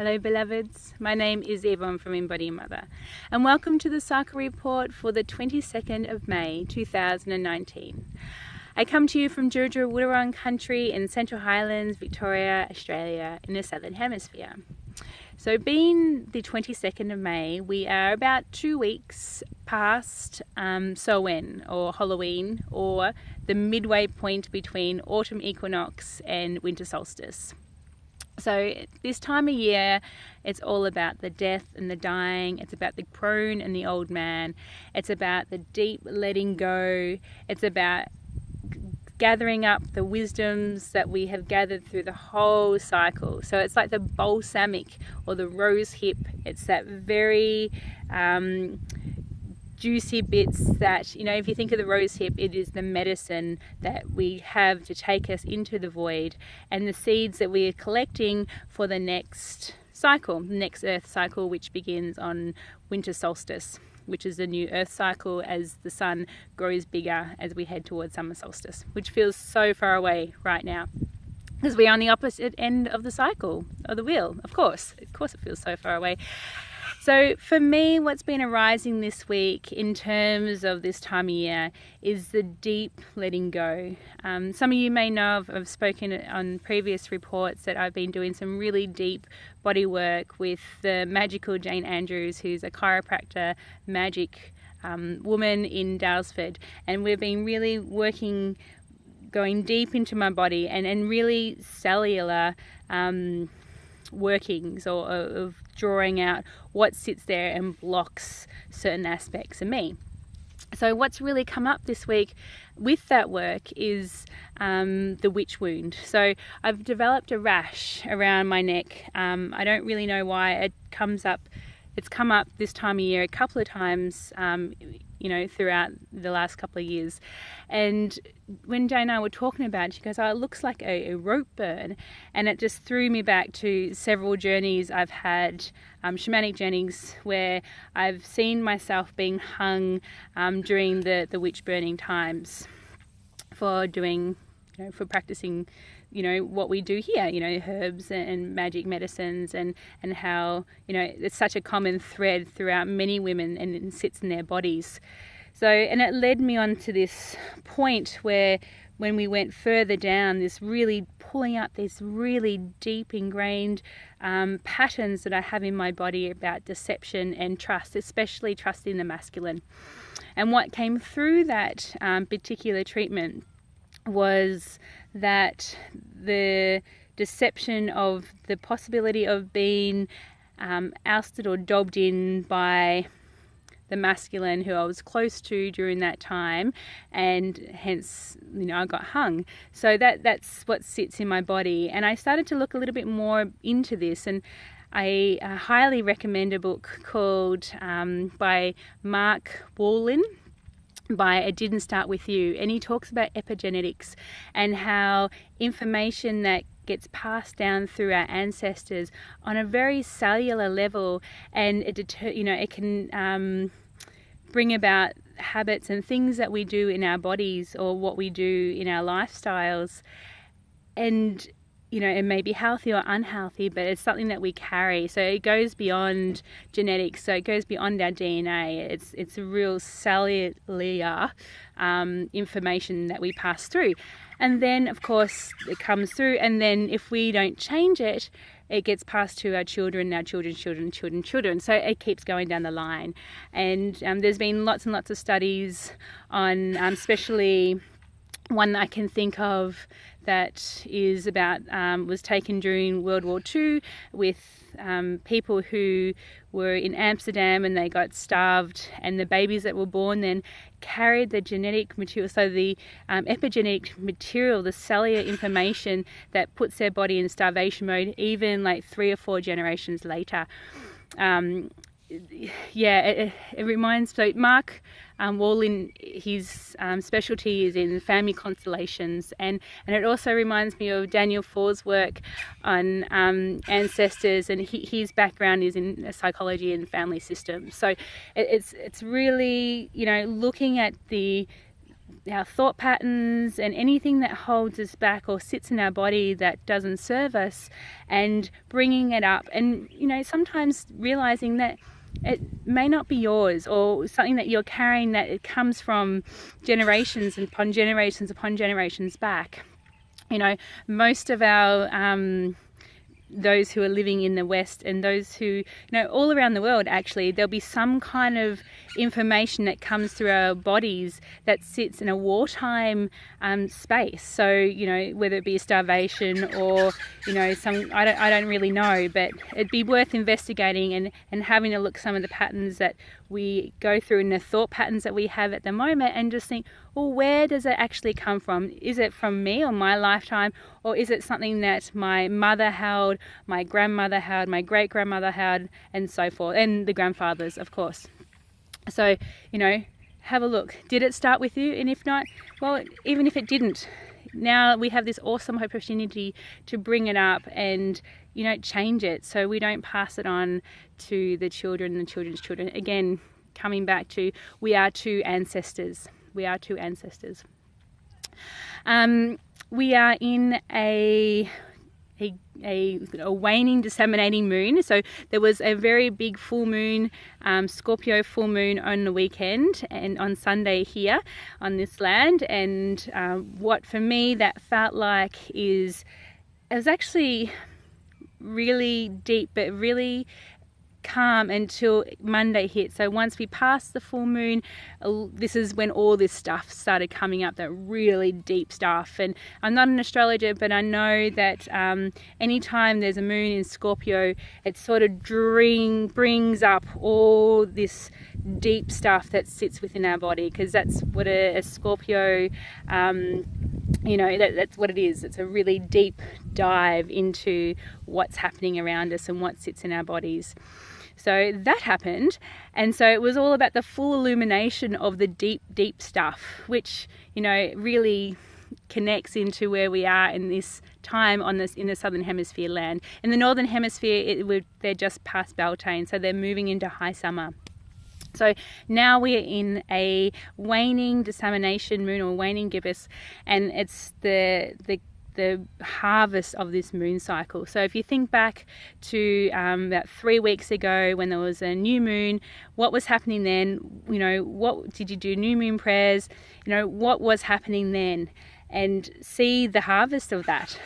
Hello beloveds, my name is Evonne from Embody Mother and welcome to the cycle report for the 22nd of May 2019. I come to you from Dja Dja Wurrung country in Central Highlands, Victoria, Australia in the Southern Hemisphere. So being the 22nd of May, we are about 2 weeks past Samhain or Halloween, or the midway point between autumn equinox and winter solstice. So this time of year, it's all about the death and the dying. It's about the crone and the old man. It's about the deep letting go. It's about gathering up the wisdoms that we have gathered through the whole cycle. So it's like the balsamic or the rose hip. It's that very juicy bits that, you know, if you think of the rose hip, it is the medicine that we have to take us into the void, and the seeds that we are collecting for the next cycle, the next earth cycle, which begins on winter solstice, which is the new earth cycle as the sun grows bigger as we head towards summer solstice, which feels so far away right now because we're on the opposite end of the cycle, of the wheel. Of course it feels so far away. So for me, what's been arising this week in terms of this time of year is the deep letting go. Some of you may know I've spoken on previous reports that I've been doing some really deep body work with the magical Jane Andrews, who's a chiropractor, magic woman in Daylesford. And we've been really going deep into my body and really cellular workings of drawing out what sits there and blocks certain aspects of me. So what's really come up this week with that work is the witch wound. So I've developed a rash around my neck. I don't really know why it comes up. It's come up this time of year a couple of times, throughout the last couple of years. And when Jane and I were talking about it, she goes, "Oh, it looks like a rope burn." And it just threw me back to several journeys I've had, shamanic journeys, where I've seen myself being hung during the witch burning times for doing, for practicing, what we do here, herbs and magic medicines, and how, it's such a common thread throughout many women and it sits in their bodies. So, and it led me on to this point where when we went further down, this really pulling up these really deep ingrained patterns that I have in my body about deception and trust, especially trusting the masculine. And what came through that particular treatment was that the deception of the possibility of being ousted or dobbed in by the masculine who I was close to during that time, and hence, I got hung. So that's what sits in my body. And I started to look a little bit more into this, and I highly recommend a book called by Mark Wolynn, by It Didn't Start With You, and he talks about epigenetics and how information that gets passed down through our ancestors on a very cellular level, and it can bring about habits and things that we do in our bodies or what we do in our lifestyles, and it may be healthy or unhealthy, but it's something that we carry. So it goes beyond genetics. So it goes beyond our DNA. It's a real cellular information that we pass through. And then, of course, it comes through. And then if we don't change it, it gets passed to our children, our children's children, children. So it keeps going down the line. And there's been lots and lots of studies on, especially one that I can think of that is about was taken during World War II with people who were in Amsterdam and they got starved, and the babies that were born then carried the genetic material, so the epigenetic material, the cellular information that puts their body in starvation mode even like 3 or 4 generations later. It reminds, so Mark Wolynn, his specialty is in family constellations, and it also reminds me of Daniel Ford's work on ancestors, and his background is in psychology and family systems. So it's really, looking at the our thought patterns and anything that holds us back or sits in our body that doesn't serve us, and bringing it up, and sometimes realizing that it may not be yours, or something that you're carrying that it comes from generations upon generations upon generations back. Most of our those who are living in the West, and those who, all around the world, actually, there'll be some kind of information that comes through our bodies that sits in a wartime space. So, whether it be starvation or, I don't really know, but it'd be worth investigating and having a look at some of the patterns that we go through and the thought patterns that we have at the moment, and just think, well, where does it actually come from? Is it from me or my lifetime, or is it something that my mother held, my grandmother held, my great-grandmother held, and so forth, and the grandfathers, of course. So, have a look. Did it start with you? And if not, well, even if it didn't, now we have this awesome opportunity to bring it up and, change it, so we don't pass it on to the children and the children's children. Again, coming back to, we are two ancestors. We are two ancestors. We are in a waning disseminating moon. So there was a very big full moon, Scorpio full moon on the weekend and on Sunday here on this land. And what for me that felt like is, it was actually really deep, but really calm until Monday hit. So once we passed the full moon, this is when all this stuff started coming up, that really deep stuff. And I'm not an astrologer, but I know that anytime there's a moon in Scorpio, it sort of brings up all this deep stuff that sits within our body, because that's what a Scorpio, that's what it is. It's a really deep dive into what's happening around us and what sits in our bodies. So that happened, and so it was all about the full illumination of the deep, deep stuff, which, really connects into where we are in this time in the Southern Hemisphere land. In the Northern Hemisphere, they're just past Beltane, so they're moving into high summer. So now we're in a waning dissemination moon, or waning gibbous, and it's the harvest of this moon cycle. So if you think back to about 3 weeks ago when there was a new moon, what was happening then? What did you do? New moon prayers, what was happening then? And see the harvest of that,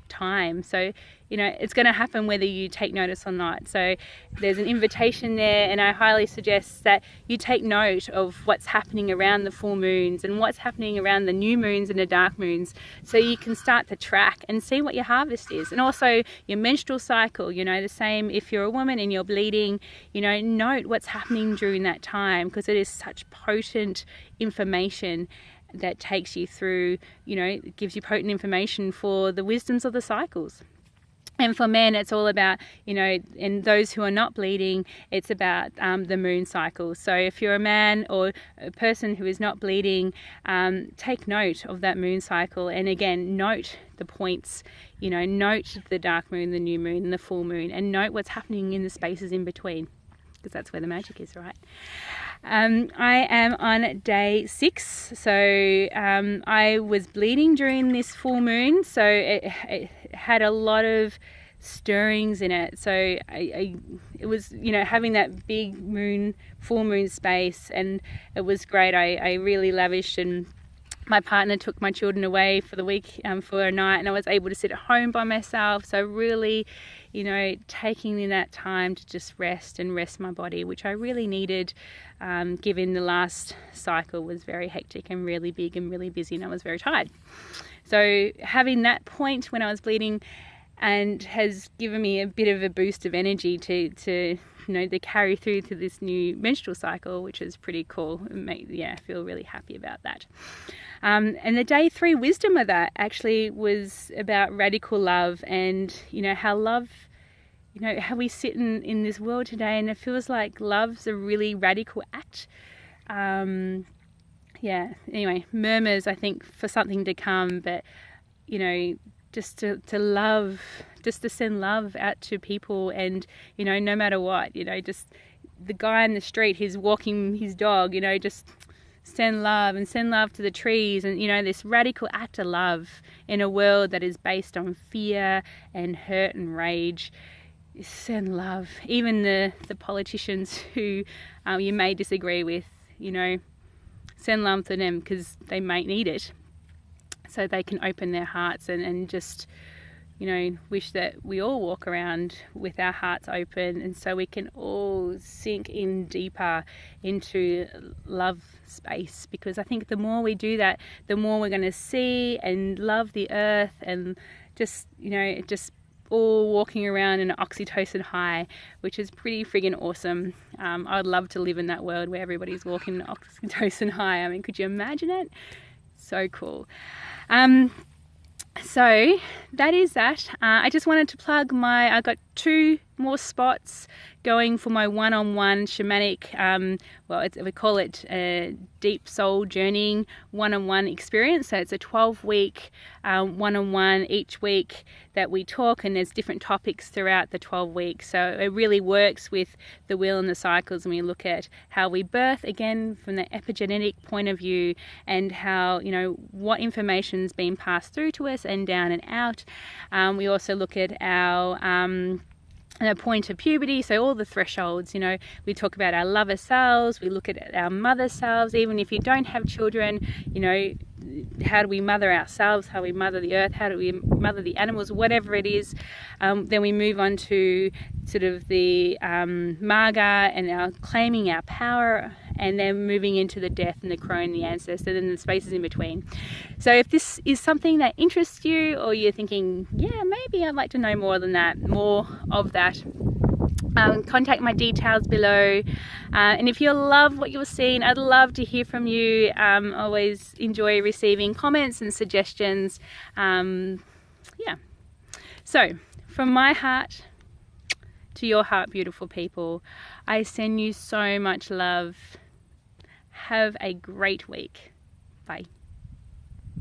time. So, it's going to happen whether you take notice or not. So there's an invitation there, and I highly suggest that you take note of what's happening around the full moons and what's happening around the new moons and the dark moons, so you can start to track and see what your harvest is. And also your menstrual cycle, the same if you're a woman and you're bleeding, note what's happening during that time, because it is such potent information that takes you through, it gives you potent information for the wisdoms of the cycles. And for men, it's all about, and those who are not bleeding, it's about the moon cycle. So if you're a man or a person who is not bleeding, take note of that moon cycle. And again, note the points, note the dark moon, the new moon, and the full moon, and note what's happening in the spaces in between, because that's where the magic is, right? I am on day 6, so I was bleeding during this full moon, so it had a lot of stirrings in it. So it was, having that big full moon space, and it was great. I really lavished, and my partner took my children away for the week for a night, and I was able to sit at home by myself. So really, taking in that time to just rest my body, which I really needed, given the last cycle was very hectic and really big and really busy, and I was very tired. So having that point when I was bleeding and has given me a bit of a boost of energy to carry through to this new menstrual cycle, which is pretty cool. I feel really happy about that. And the day 3 wisdom of that actually was about radical love, and how love, how we sit in this world today, and it feels like love's a really radical act. Anyway, murmurs, I think, for something to come, but just to love, just to send love out to people, and no matter what, just the guy in the street who's walking his dog, just send love and send love to the trees, and this radical act of love in a world that is based on fear and hurt and rage. Send love. Even the politicians who you may disagree with, send love to them, because they may need it, so they can open their hearts and just wish that we all walk around with our hearts open, and so we can all sink in deeper into love space. Because I think the more we do that, the more we're going to see and love the earth, and just all walking around in an oxytocin high, which is pretty friggin' awesome. I'd love to live in that world where everybody's walking an oxytocin high. I mean, could you imagine it? So cool. So that is that. I just wanted to plug I got 2 more spots going for my one-on-one shamanic, we call it a deep soul journeying one-on-one experience. So it's a 12-week one-on-one each week that we talk, and there's different topics throughout the 12 weeks. So it really works with the wheel and the cycles, and we look at how we birth, again from the epigenetic point of view, and how what information's being passed through to us and down and out. We also look at our point of puberty, so all the thresholds. We talk about our lover selves, we look at our mother selves. Even if you don't have children, how do we mother ourselves, how we mother the earth, how do we mother the animals, whatever it is. Then we move on to sort of the Marga and our claiming our power, and then moving into the death and the crone, the ancestor, and the spaces in between. So if this is something that interests you, or you're thinking, yeah, maybe I'd like to know more of that, contact my details below. And if you love what you're seeing, I'd love to hear from you. Always enjoy receiving comments and suggestions. So from my heart to your heart, beautiful people, I send you so much love. Have a great week. Bye.